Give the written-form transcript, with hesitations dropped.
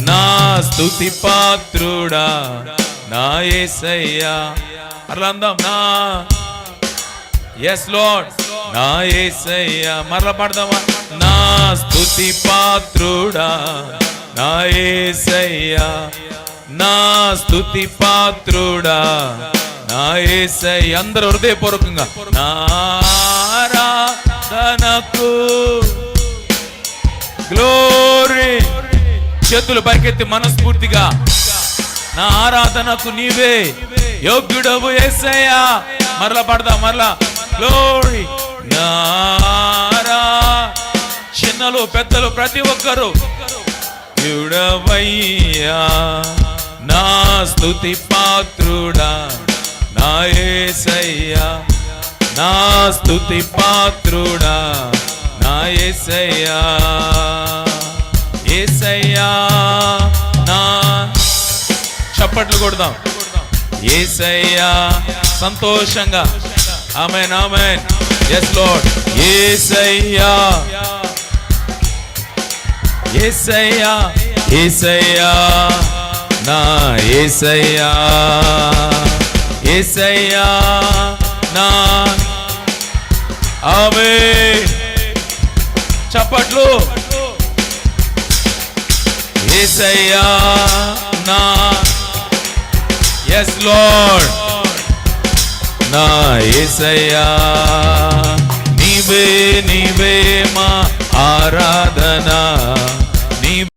నా స్తుతి పాత్రుడా నా యేసయ్యా. అట్లా అందాం. నా ఎస్ లార్డ్ నా యేసయ్యా. మరలా పాడదామా? నా స్తుతి పాత్రుడా నా యేసయ్యా. నా స్తుతి పాత్రుడా నా యేసయ్యా. అందరూ హృదయపూర్వకంగా నా ఆరాధనకు గ్లోరీ. చేతులు పైకెత్తి మనస్ఫూర్తిగా నా ఆరాధనకు నీవే యోగ్యుడవు యేసయ్యా. మరలా పడదాం. మరలా గ్లోరీ. నారా చిన్నలు పెద్దలు ప్రతి ఒక్కరు యుడవయ్యా. నా స్తుతి పాత్రుడా నా యేసయ్యా. నా స్తుతి పాత్రుడా నా యేసయ్యా. యేసయ్యా నా చప్పట్లు కొడదాం. యేసయ్యా సంతోషంగా. ఆమేన్ ఆమేన్. yes lord. యేసయ్యా యేసయ్యా యేసయ్యా నా యేసయ్యా. యేసయ్యా నా ఆమేన్. చప్పట్లు. యేసయ్యా నా yes lord. నా యేసయ్యా నీవే నీవే మా ఆరాధన.